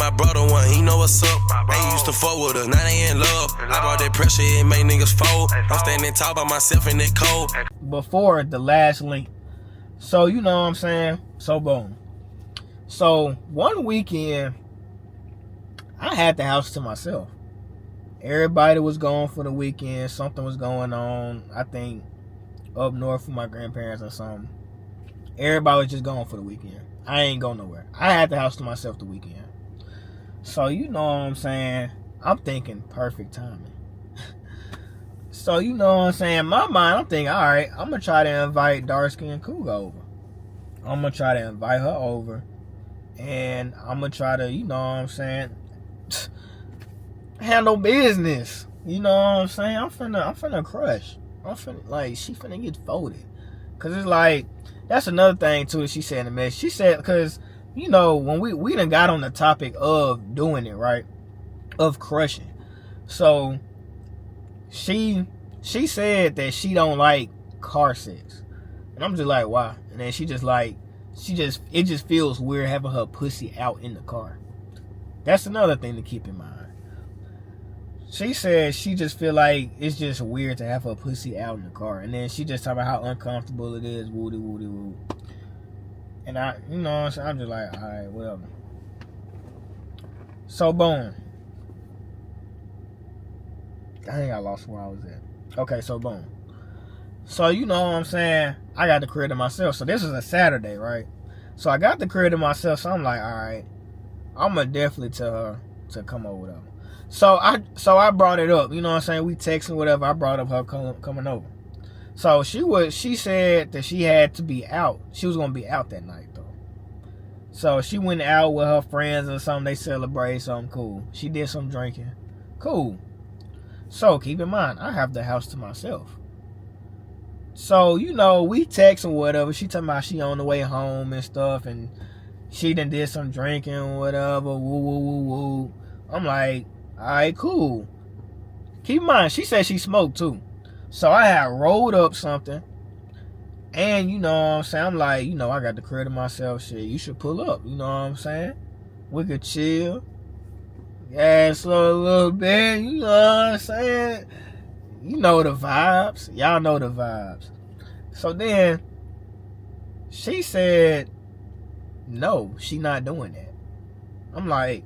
my brother one, he know what's up. They used to fuck with us, now they in love. I brought that pressure, it made niggas fold. I'm standing tall by myself in that cold. Before the last link. So, you know what I'm saying? So, boom. So, one weekend, I had the house to myself. Everybody was gone for the weekend. Something was going on, I think, up north with my grandparents or something. Everybody was just gone for the weekend. I ain't going nowhere. I had the house to myself the weekend. So, you know what I'm saying? I'm thinking perfect timing. So, you know what I'm saying? In my mind, I'm thinking, all right, I'm going to try to invite dark-skinned Cougar over. I'm going to try to invite her over. And I'm going to try to, you know what I'm saying, handle business. You know what I'm saying? I'm finna crush. She finna get folded. Because it's like, that's another thing, too, that she said in the message. She said, because, you know, when we done got on the topic of doing it, right? Of crushing. So, she said that she don't like car sex. And I'm just like, why? And then it just feels weird having her pussy out in the car. That's another thing to keep in mind. She said she just feel like it's just weird to have her pussy out in the car. And then she just talking about how uncomfortable it is, woody, woody, woo. And I, you know what I'm saying? I'm just like, all right, whatever. So, boom. I think I lost where I was at. Okay, so boom. So, you know what I'm saying? I got the crib to myself. So, this is a Saturday, right? So, I got the crib to myself. So, I'm like, all right. I'm going to definitely tell her to come over there. So, I brought it up. You know what I'm saying? We texting, whatever. I brought up her coming over. So, she said that she had to be out. She was going to be out that night, though. So, she went out with her friends or something. They celebrated something cool. She did some drinking. Cool. So, keep in mind, I have the house to myself. So, you know, we text and whatever. She talking about she on the way home and stuff. And she done did some drinking, whatever. Woo, woo, woo, woo. I'm like, all right, cool. Keep in mind, she said she smoked too. So, I had rolled up something. And, you know what I'm saying? I'm like, you know, I got the crib to myself. Shit, you should pull up. You know what I'm saying? We could chill. Yeah, slow a little bit. You know what I'm saying? You know the vibes. Y'all know the vibes. So then, she said, no, she not doing that. I'm like,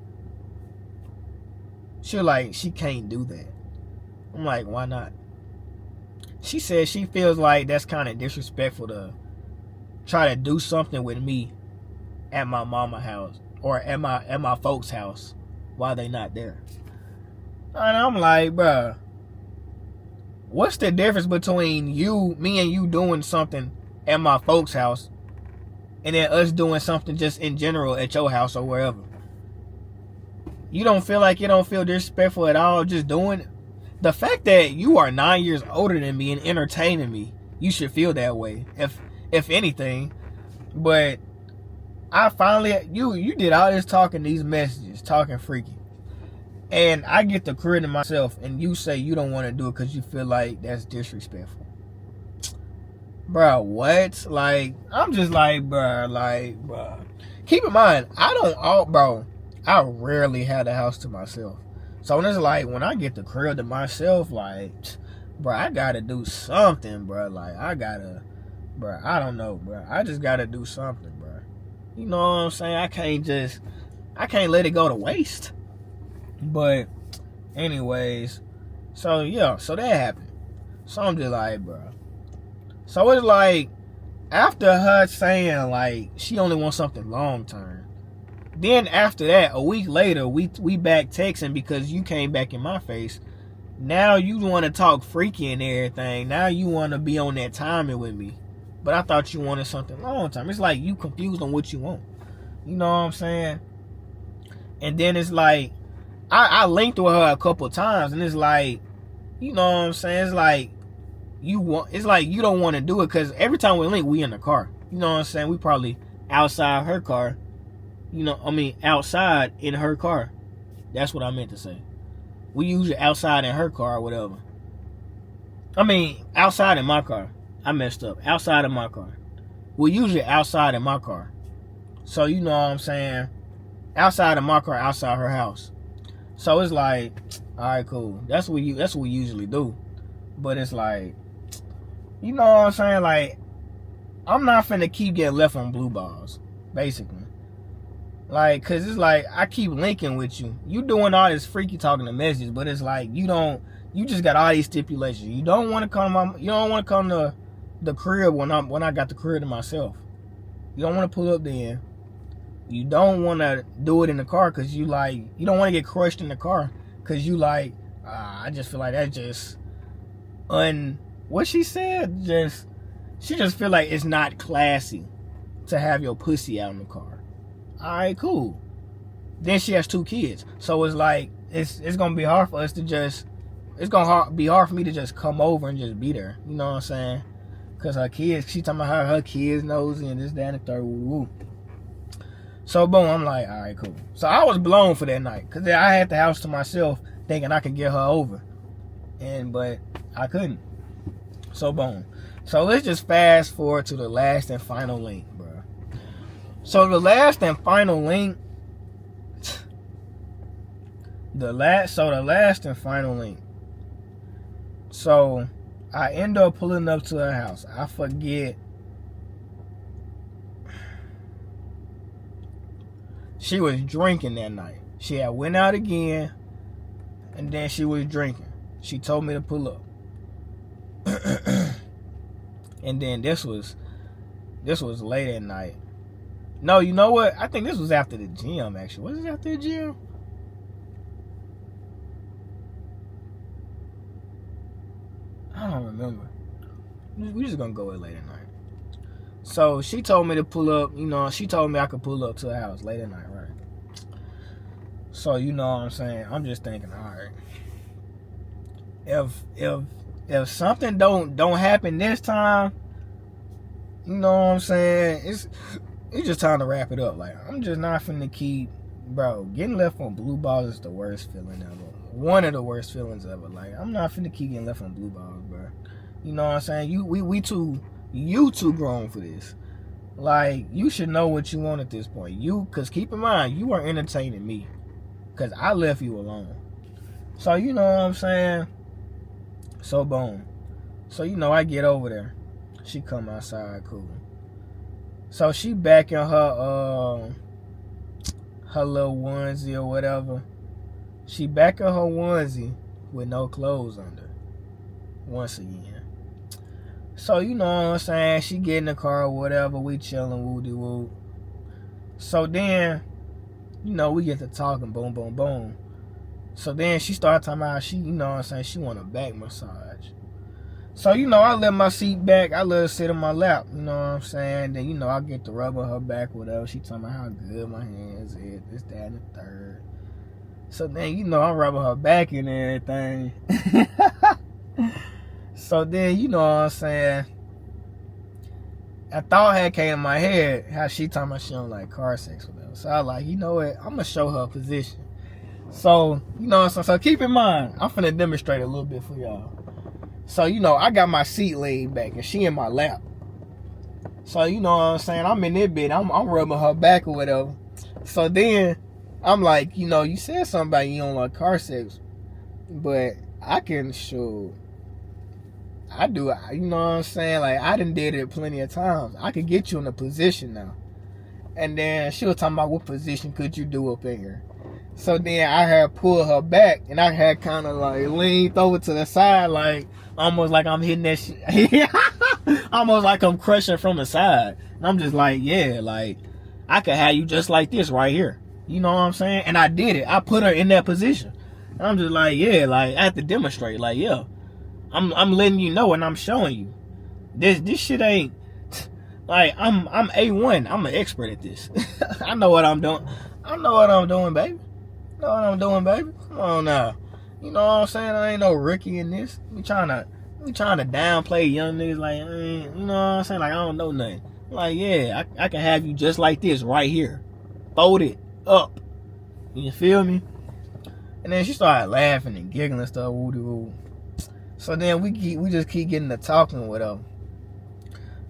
she can't do that. I'm like, why not? She said she feels like that's kind of disrespectful to try to do something with me at my mama house or at my folks' house while they not there. And I'm like, bruh, what's the difference between me and you doing something at my folks' house and then us doing something just in general at your house or wherever? You don't feel like you don't feel disrespectful at all just doing it? The fact that you are 9 years older than me and entertaining me, you should feel that way, if anything. But I finally, you did all this talking, these messages, talking freaky. And I get the credit to myself, and you say you don't want to do it because you feel like that's disrespectful. Bro, what? Like, I'm just like, bro. Keep in mind, I rarely had a house to myself. So when it's like, when I get the crib to myself, like, bro, I gotta do something, bro. Like, I don't know, bro. I just gotta do something, bro. You know what I'm saying? I can't let it go to waste. But, anyways, so yeah, so that happened. So I'm just like, bro. So it's like, after her saying, like, she only wants something long term, then after that, a week later, we back texting because you came back in my face. Now you want to talk freaky and everything. Now you want to be on that timing with me. But I thought you wanted something long term. It's like you confused on what you want. You know what I'm saying? And then it's like, I linked with her a couple times, and it's like, you know what I'm saying? It's like you don't want to do it because every time we link, we in the car. You know what I'm saying? We probably outside her car. Outside in her car. That's what I meant to say. We usually outside in her car or whatever. Outside in my car. I messed up. Outside of my car. We're usually outside in my car. So, you know what I'm saying? outside of my car, outside her house. So it's like, all right, cool. That's what we usually do. But it's like, you know what I'm saying? Like, I'm not finna keep getting left on blue balls, basically. Like, cause it's like I keep linking with you. You doing all this freaky talking to messages, but it's like you just got all these stipulations. You don't want to come to the crib when I got the crib to myself. You don't want to pull up then. You don't want to do it in the car because you don't want to get crushed in the car because I just feel like that's just what she said, she just feel like it's not classy to have your pussy out in the car. All right, cool. Then she has 2 kids, so it's like it's gonna be hard for us to just. It's gonna be hard for me to just come over and just be there. You know what I'm saying? Cause her kids, she talking about her kids nosy and this, that, and the third. Woo woo. So boom, I'm like, all right, cool. So I was blown for that night because I had the house to myself, thinking I could get her over, but I couldn't. So boom. So let's just fast forward to the last and final link, bro. So the last and final link. The last and final link. So I end up pulling up to her house. I forget. She was drinking that night. She had went out again, and then she was drinking. She told me to pull up. And then this was late at night. No, you know what? I think this was after the gym, actually. Was it after the gym? I don't remember. We just gonna go with late at night. So she told me to pull up, she told me I could pull up to her house late at night, right? So you know what I'm saying? I'm just thinking, all right. If something don't happen this time, you know what I'm saying? It's just time to wrap it up. Like, I'm just not finna keep, bro, getting left on blue balls is the worst feeling ever. One of the worst feelings ever. Like, I'm not finna keep getting left on blue balls, bro. You know what I'm saying? You too grown for this. Like, you should know what you want at this point. Cause keep in mind, you are entertaining me. Cause I left you alone. So you know what I'm saying? So boom. So I get over there. She come outside, cool. So she back in her little onesie or whatever. She back in her onesie with no clothes under. Once again. So you know what I'm saying? She get in the car or whatever. We chilling, woo-de-woo. So then, we get to talking, boom, boom, boom. So then she started talking about how she, she want a back massage. So, I let my seat back. I let her sit on my lap. You know what I'm saying? Then, I get to rub her back, whatever. She talking about how good my hands is, this, that, and the third. So then, I'm rubbing her back and everything. So then, you know what I'm saying? A thought had came in my head how she talking about she don't like car sex with them. So I was like, you know what? I'm going to show her a position. So, so keep in mind, I'm finna demonstrate a little bit for y'all. So, I got my seat laid back and she in my lap. So, you know what I'm saying? I'm in that bit. I'm rubbing her back or whatever. So then I'm like, you said something about you don't like car sex, but I can show. I do, you know what I'm saying? Like, I done did it plenty of times. I could get you in a position now. And then she was talking about what position could you do up in here. So then I had pulled her back and I had kind of like leaned over to the side, like almost like I'm hitting that shit. Almost like I'm crushing from the side. And I'm just like, yeah, like I could have you just like this right here. You know what I'm saying? And I did it. I put her in that position. And I'm just like, yeah, like I have to demonstrate. Like, yeah, I'm letting you know and I'm showing you. This shit ain't like I'm A1. I'm an expert at this. I know what I'm doing. I know what I'm doing, baby. You know what I'm doing, baby? Come on now. You know what I'm saying? I ain't no rookie in this. We trying to downplay young niggas like, you know what I'm saying? Like, I don't know nothing. Like, yeah, I can have you just like this right here. Folded up. You feel me? And then she started laughing and giggling and stuff. Woo-de-woo. So then we just keep getting to talking with her.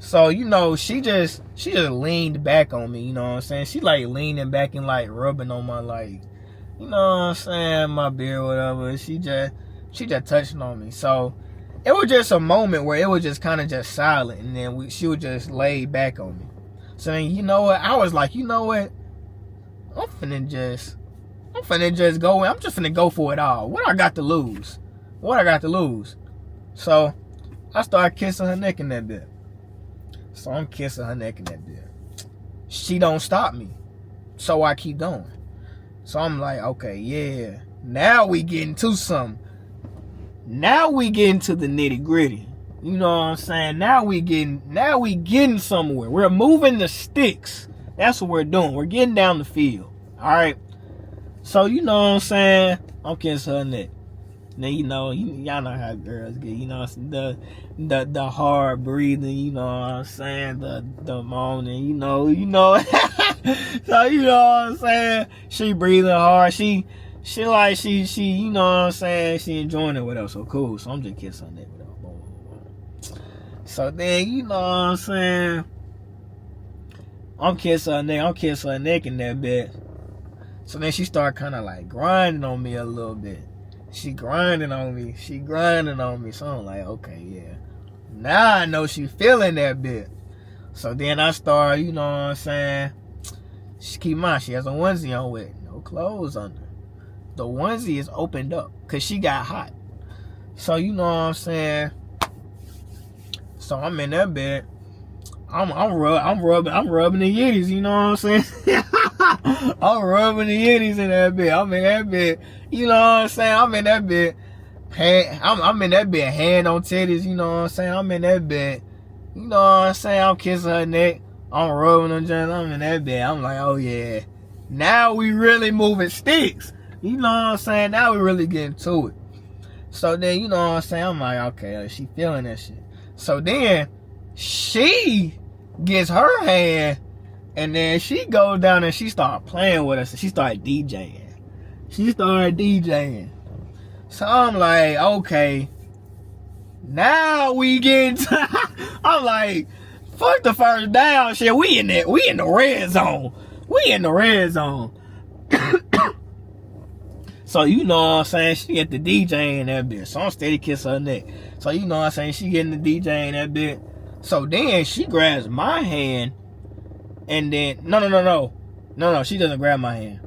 So, you know, she just leaned back on me, you know what I'm saying? She like leaning back and like rubbing on my like, you know what I'm saying, my beard or whatever. She just touching on me. So it was just a moment where it was just kind of just silent, and then she would just lay back on me. So then, you know what? I was like, you know what? I'm finna just go. I'm just finna go for it all. What I got to lose? So I started kissing her neck in that bit. So I'm kissing her neck in that bit. She don't stop me. So I keep going. So I'm like, okay, yeah. Now we getting to something. Now we getting to the nitty gritty. You know what I'm saying? Now we getting somewhere. We're moving the sticks. That's what we're doing. We're getting down the field. Alright. So you know what I'm saying? I'm kissing her neck. Now, you know, y'all know how girls get, you know, the hard breathing, you know what I'm saying, the moaning, you know. So, you know what I'm saying? She breathing hard. She like, you know what I'm saying? She enjoying it with us, so cool. So I'm just kissing her neck with her. So then, you know what I'm saying? I'm kissing her neck in that bit. So then she started kind of like grinding on me a little bit. She grinding on me. So I'm like, okay, yeah. Now I know she feeling that bit. So then I start, you know what I'm saying? Keep in mind, she has a onesie on with no clothes under. The onesie is opened up because she got hot. So you know what I'm saying? So I'm in that bed. I'm rubbing the yitties, you know what I'm saying? I'm rubbing the yitties in that bed. I'm in that bed. You know what I'm saying? I'm in that bed. I'm in that bed, hand on titties, you know what I'm saying? I'm in that bed. You know what I'm saying? I'm kissing her neck. I'm rubbing her joints. I'm in that bed. I'm like, oh yeah. Now we really moving sticks. You know what I'm saying? Now we really getting to it. So then, you know what I'm saying? I'm like, okay, she feeling that shit. So then, she gets her hand, and then she goes down and she started playing with us, and she started DJing. So I'm like, okay, now we getting to, I'm like, fuck the first down shit. We in the red zone. So you know what I'm saying? She get the DJ in that bitch. So I'm steady kissing her neck. So you know what I'm saying? She getting the DJ in that bitch. So then she grabs my hand, and then no, she doesn't grab my hand.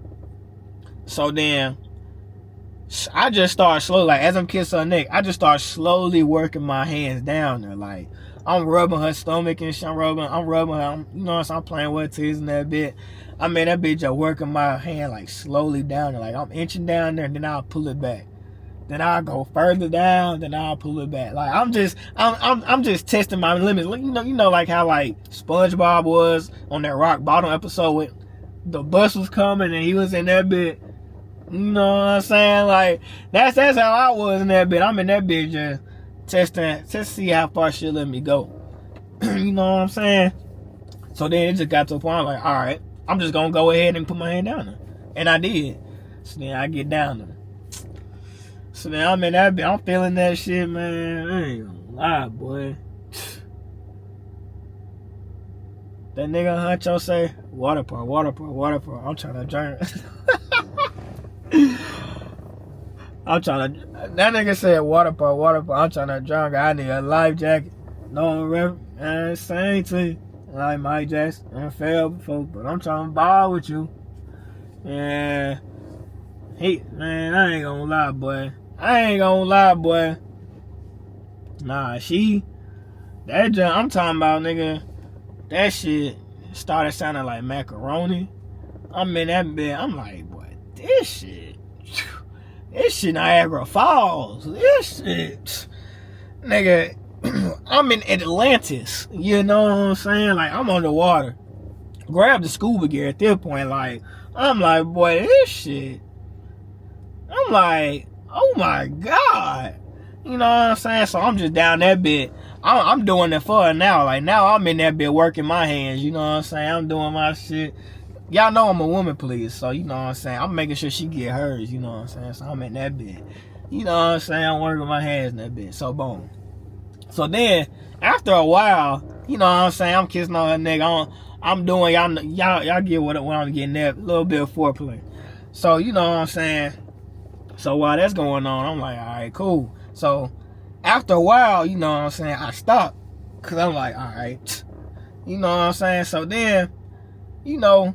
So then I just start slowly, like as I'm kissing her neck, I just start slowly working my hands down there. Like I'm rubbing her stomach and shit. I'm rubbing her. You know what I'm saying? I'm playing with her titties in that bit. I mean, that bitch just working my hand like slowly down there. Like I'm inching down there, and then I'll pull it back. Then I'll go further down, then I'll pull it back. Like I'm just testing my limits. Like, you know, like how like SpongeBob was on that rock bottom episode with the bus was coming and he was in that bit. You know what I'm saying? Like that's how I was in that bit. I'm in that bit just testing to see how far she'll let me go. You know what I'm saying? So then it just got to a point like, all right, I'm just gonna go ahead and put my hand down there, and I did. So then I get down there. So then I'm in that bit. I'm feeling that shit, man. I ain't gonna lie, boy. That nigga Huncho say, water pour. I'm trying to drink. That nigga said water pour. I'm trying to drink. I need a life jacket. No, same thing. Like Mike Jackson. I failed before, but I'm trying to ball with you. And man, I ain't gonna lie, boy. Nah, that junk I'm talking about, nigga, that shit started sounding like macaroni. I'm in that bed. I'm like, boy, this shit Niagara Falls. This shit, nigga, I'm in Atlantis. You know what I'm saying? Like, I'm underwater. Grab the scuba gear at this point. Like, I'm like, boy, this shit. I'm like, oh my God. You know what I'm saying? So I'm just down that bit. I'm doing it for her now. Like, now I'm in that bit working my hands. You know what I'm saying? I'm doing my shit. Y'all know I'm a woman, please. So, you know what I'm saying? I'm making sure she get hers. You know what I'm saying? So I'm in that bit. You know what I'm saying? I'm working my hands in that bit. So, boom. So then, after a while, you know what I'm saying, I'm kissing on her neck. I'm doing, y'all get what I'm getting at, a little bit of foreplay. So, you know what I'm saying? So while that's going on, I'm like, all right, cool. So after a while, you know what I'm saying, I stopped. Because I'm like, all right. You know what I'm saying? So then, you know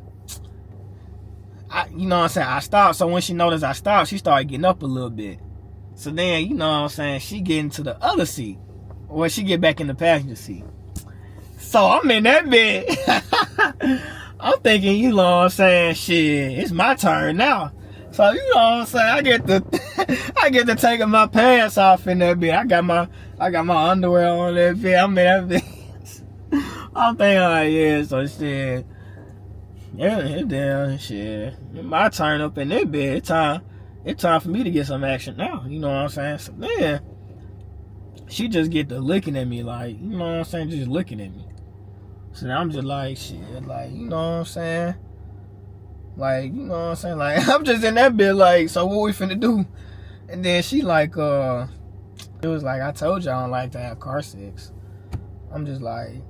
what I'm saying, I stopped. So when she noticed I stopped, she started getting up a little bit. So then, you know what I'm saying, she get into the other seat. Or she get back in the passenger seat. So I'm in that bed. I'm thinking, you know what I'm saying, shit, it's my turn now. So you know what I'm saying, I get to taking my pants off in that bed. I got my underwear on that bed. I'm in that bed. I'm thinking like, yeah, so shit. Yeah, it's damn shit. My turn up in that bed. It's time for me to get some action now. You know what I'm saying? So then she just get to looking at me like, you know what I'm saying, just looking at me. So I'm just like, shit, like, you know what I'm saying? Like, you know what I'm saying? Like, I'm just in that bit, like, so what we finna do? And then she like, it was like, I told you I don't like to have car sex. I'm just like,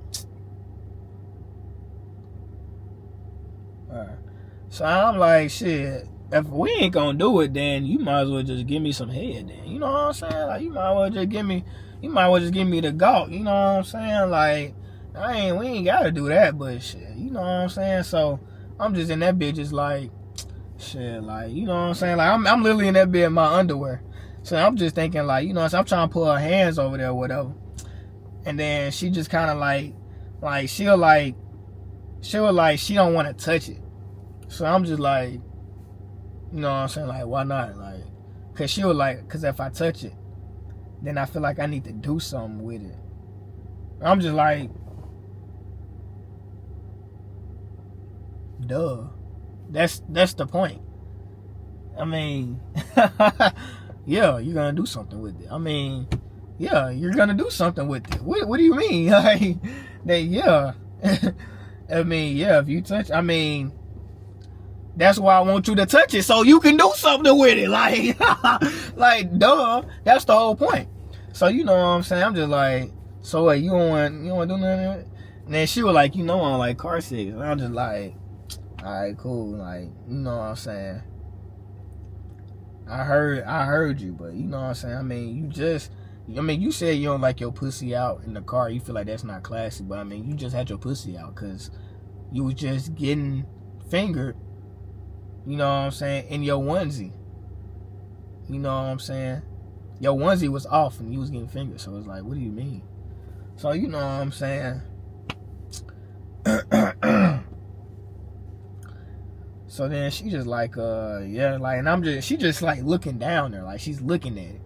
alright. So I'm like, shit, if we ain't gonna do it, then you might as well just give me some head then. You know what I'm saying? Like, you might as well just give me the gawk. You know what I'm saying? Like, we ain't gotta do that, but shit, you know what I'm saying? So I'm just in that bitch just like, shit, like, you know what I'm saying? Like, I'm literally in that bed in my underwear. So I'm just thinking like, you know what I'm saying? I'm trying to put her hands over there or whatever. And then she just kind of like she'll like, she don't want to touch it. So I'm just like, you know what I'm saying? Like, why not? Like, cause she'll like, cause if I touch it, then I feel like I need to do something with it. I'm just like, duh. That's the point. I mean, yeah, you're gonna do something with it. I mean, yeah, you're gonna do something with it. What do you mean? Like, yeah. I mean, yeah, if you touch, I mean, that's why I want you to touch it, so you can do something with it. Like, like, duh. That's the whole point. So you know what I'm saying? I'm just like, so what, you don't want to do nothing with it? And then she was like, you know I don't like car sex. And I'm just like, alright, cool. Like, you know what I'm saying? I heard you, but you know what I'm saying? I mean, you said you don't like your pussy out in the car. You feel like that's not classy, but I mean, you just had your pussy out because you was just getting fingered, you know what I'm saying, in your onesie. You know what I'm saying? Your onesie was off and you was getting fingered, so it's like, what do you mean? So you know what I'm saying? So then she just like, yeah, like, and she just like looking down there, like she's looking at it.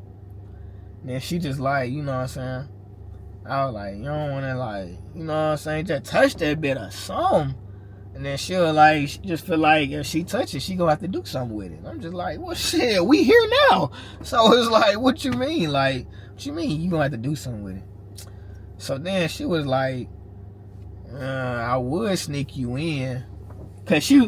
And then she just like, you know what I'm saying? I was like, you don't want to like, you know what I'm saying, just touch that bit or something. And then she'll like, she just feel like if she touches, she gonna have to do something with it. And I'm just like, well, shit, we here now. So it's like, what you mean? Like, what you mean you gonna have to do something with it? So then she was like, I would sneak you in. Cause she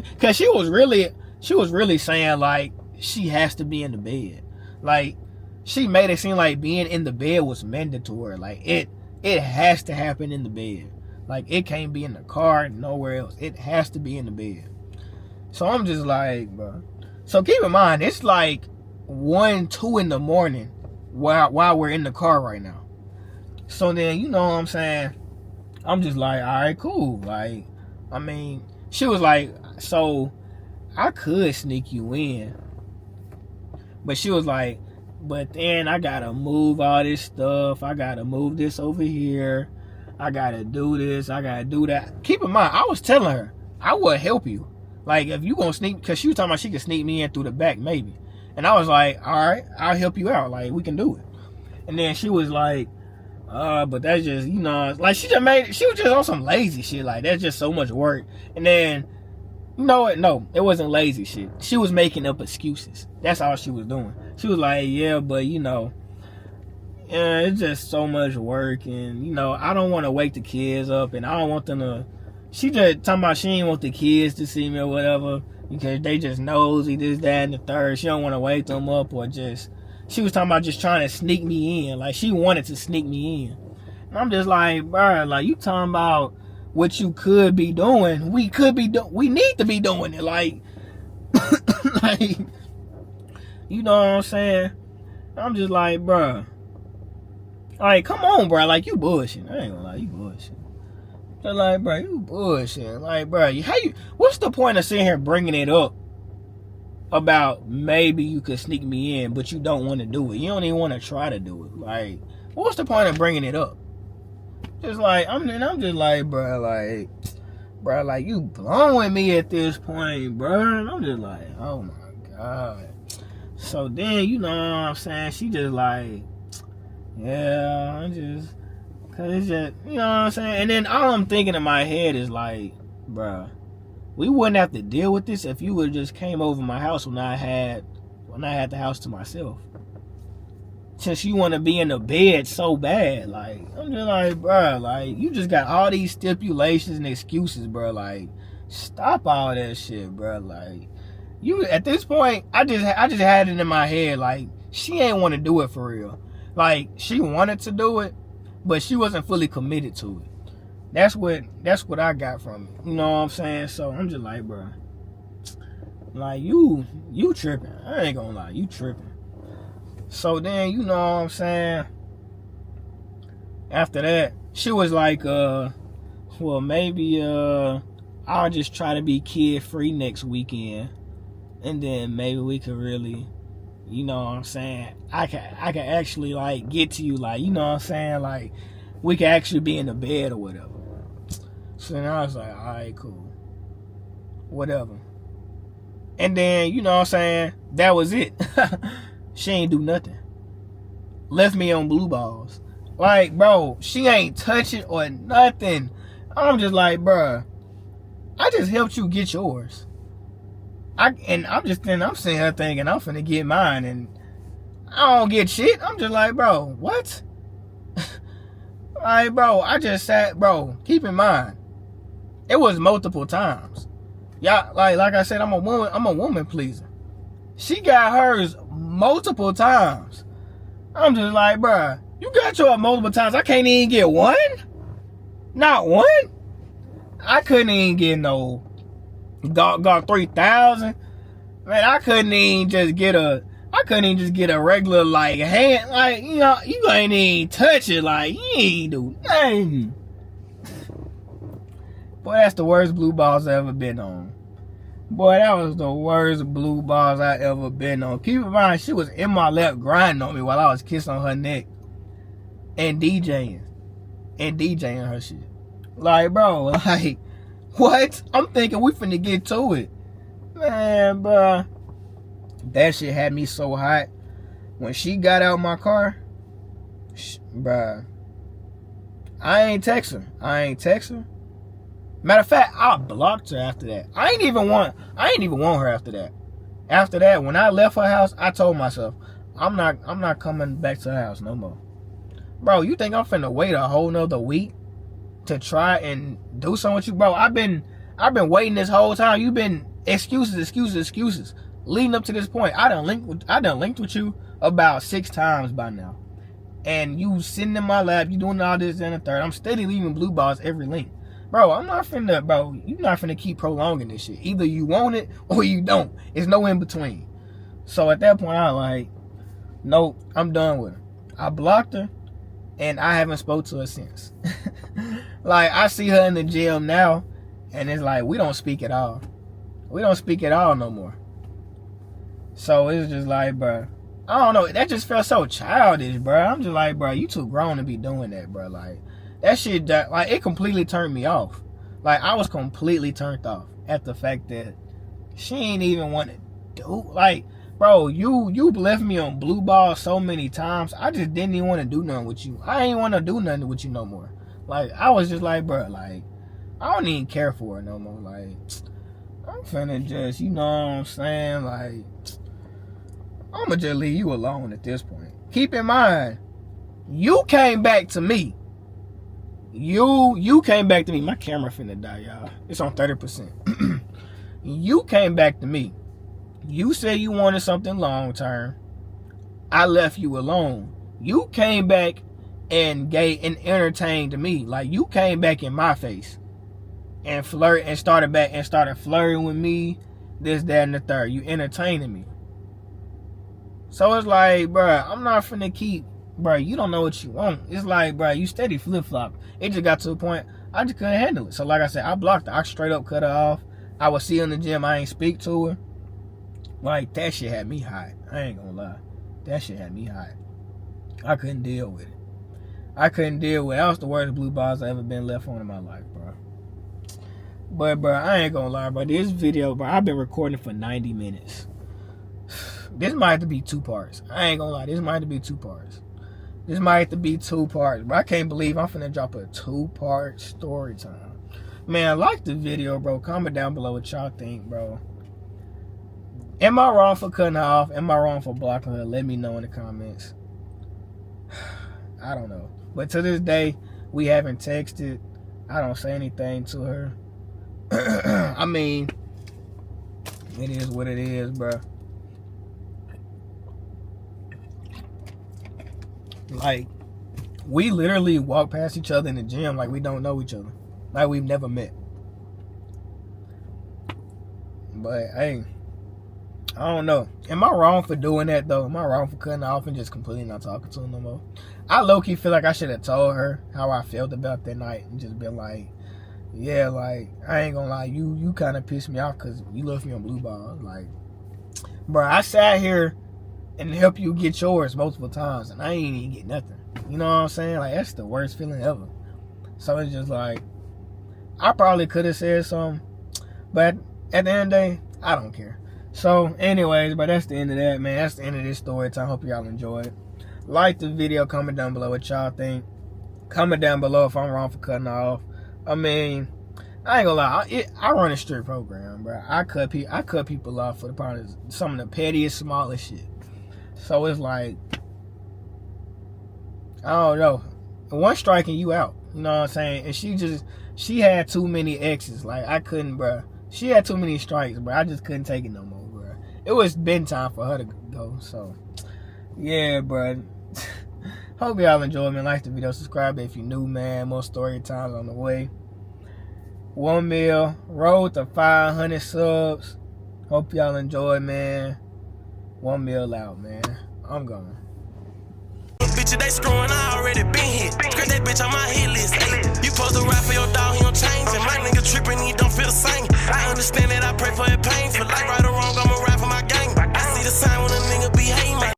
was really saying like she has to be in the bed. Like, she made it seem like being in the bed was mandatory. Like, it has to happen in the bed. Like, it can't be in the car, nowhere else. It has to be in the bed. So I'm just like, bro. So keep in mind, it's like 1, 2 in the morning while we're in the car right now. So then, you know what I'm saying? I'm just like, all right, cool. Like, I mean, she was like, so I could sneak you in. But she was like, but then I gotta move all this stuff. I gotta move this over here. I gotta do this. I gotta do that. Keep in mind, I was telling her, I would help you. Like, if you gonna sneak, because she was talking about she could sneak me in through the back, maybe. And I was like, all right, I'll help you out. Like, we can do it. And then she was like, but that's just, you know, like, she was just on some lazy shit. Like, that's just so much work. And then, you know what? No, it wasn't lazy shit. She was making up excuses. That's all she was doing. She was like, yeah, but, you know, yeah, it's just so much work. And, you know, I don't want to wake the kids up. And I don't want them to, she just talking about she didn't want the kids to see me or whatever. Because they just nosy, this, that, and the third. She don't want to wake them up or just, she was talking about just trying to sneak me in. Like, she wanted to sneak me in. I'm just like, bruh, like, you talking about what you could be doing. We need to be doing it. Like, like, you know what I'm saying? I'm just like, bruh. Like, come on, bruh. Like, you bullshitting. I ain't gonna lie, you bullshitting. Just like, bruh, you bullshitting. Like, bruh, what's the point of sitting here bringing it up about maybe you could sneak me in, but you don't want to do it? You don't even want to try to do it. Like, what's the point of bringing it up? Just like, I'm just like, bruh, like, you blowing me at this point, bruh. And I'm just like, oh my God. So then, you know what I'm saying? She just like, yeah, cause it's just, you know what I'm saying? And then all I'm thinking in my head is like, bruh, we wouldn't have to deal with this if you would have just came over my house when I had the house to myself. Since you want to be in the bed so bad, like, I'm just like, bruh, like, you just got all these stipulations and excuses, bruh. Like, stop all that shit, bruh. Like, you, at this point, I just had it in my head, like, she ain't want to do it for real. Like, she wanted to do it, but she wasn't fully committed to it. That's what I got from it. You know what I'm saying? So I'm just like, bro, like, you tripping. I ain't gonna lie, you tripping. So then, you know what I'm saying? After that, she was like, well, maybe I'll just try to be kid free next weekend, and then maybe we could really, you know what I'm saying, I can actually, like, get to you, like, you know what I'm saying, like, we can actually be in the bed or whatever. So then I was like, all right, cool, whatever. And then, you know what I'm saying, that was it. She ain't do nothing. Left me on blue balls. Like, bro, she ain't touching or nothing. I'm just like, bro, I just helped you get yours. I'm sitting here thinking I'm finna get mine, and I don't get shit. I'm just like, bro, what? Like, bro, I just sat, bro, keep in mind, it was multiple times. Y'all, like I said, I'm a woman pleaser. She got hers multiple times. I'm just like, bro, you got yours multiple times. I can't even get one? Not one? I couldn't even get no got 3,000. Man, I couldn't even just get a regular, like, hand, like, you know, you ain't even touch it, like, you ain't do nothing. Boy, that's the worst blue balls I ever been on. Boy, that was the worst blue balls I ever been on. Keep in mind, she was in my lap grinding on me while I was kissing on her neck and DJing her shit. Like, bro, like, what? I'm thinking we finna get to it. Man, bruh, that shit had me so hot. When she got out my car, bruh, I ain't text her. Matter of fact, I blocked her after that. I ain't even want her after that. After that, when I left her house, I told myself, I'm not coming back to her house no more. Bro, you think I'm finna wait a whole nother week to try and do something with you? Bro, I've been waiting this whole time. You've been excuses. Leading up to this point, I done linked with you about 6 times by now. And you sitting in my lap, you doing all this and the third. I'm steady leaving blue balls every link. Bro, you're not finna keep prolonging this shit. Either you want it or you don't. It's no in between. So at that point, I was like, nope, I'm done with her. I blocked her, and I haven't spoke to her since. Like, I see her in the gym now, and it's like, we don't speak at all. We don't speak at all no more. So it's just like, bro, I don't know. That just felt so childish, bro. I'm just like, bro, you too grown to be doing that, bro. Like, that shit, like, it completely turned me off. Like, I was completely turned off at the fact that she ain't even want to do, like, bro, you left me on blue ball so many times. I just didn't even want to do nothing with you. I ain't want to do nothing with you no more. Like, I was just like, bro, like, I don't even care for her no more. Like, I'm finna just, you know what I'm saying? Like, I'm gonna just leave you alone at this point. Keep in mind, you came back to me. You came back to me. My camera finna die, y'all. It's on 30%. You came back to me. You said you wanted something long term. I left you alone. You came back and entertained me. Like, you came back in my face and started flirting with me, this, that, and the third. You entertaining me. So it's like, bruh, I'm not finna keep, bruh, you don't know what you want. It's like, bruh, you steady flip-flop. It just got to a point, I just couldn't handle it. So like I said, I blocked her. I straight up cut her off. I would see her in the gym, I ain't speak to her. Like, that shit had me hot. I ain't gonna lie. That shit had me hot. I couldn't deal with it. That was the worst blue balls I ever been left on in my life, bro. But, bro, I ain't gonna lie, bro. This video, bro, I've been recording for 90 minutes. This might have to be 2 parts. I ain't gonna lie. This might have to be 2 parts. Bro, I can't believe I'm finna drop a 2-part story time. Man, like the video, bro. Comment down below what y'all think, bro. Am I wrong for cutting her off? Am I wrong for blocking her? Let me know in the comments. I don't know. But to this day, we haven't texted. I don't say anything to her. I mean, it is what it is, bro. Like, we literally walk past each other in the gym like we don't know each other. Like we've never met. But, hey, I don't know. Am I wrong for doing that, though? Am I wrong for cutting her off and just completely not talking to her no more? I low-key feel like I should have told her how I felt about that night and just been like, yeah, like, I ain't gonna lie, you kind of pissed me off because you left me on blue balls. Like, bro, I sat here and helped you get yours multiple times and I ain't even get nothing. You know what I'm saying? Like, that's the worst feeling ever. So it's just like, I probably could have said something, but at the end of the day, I don't care. So, anyways, but that's the end of that, man. That's the end of this story time. Hope y'all enjoyed. Like the video. Comment down below what y'all think. Comment down below if I'm wrong for cutting her off. I mean, I ain't gonna lie. I run a strict program, bro. I cut people off for probably some of the pettiest, smallest shit. So it's like, I don't know. One striking you out. You know what I'm saying? And she had too many exes. Like, I couldn't, bro. She had too many strikes, bro. I just couldn't take it no more, bro. It was been time for her to go. So, yeah, bro. Hope y'all enjoyed, man. Like the video, subscribe if you're new, man. More story times on the way. 1 mil, road to 500 subs. Hope y'all enjoy, man. 1 mil out, man. I'm gone. Bitches, they screwing, I already been hit. Scratch that bitch on my hit list. Ay, you supposed to ride for your dog, he don't change. And my nigga tripping, he don't feel the same. I understand that I pray for his pain.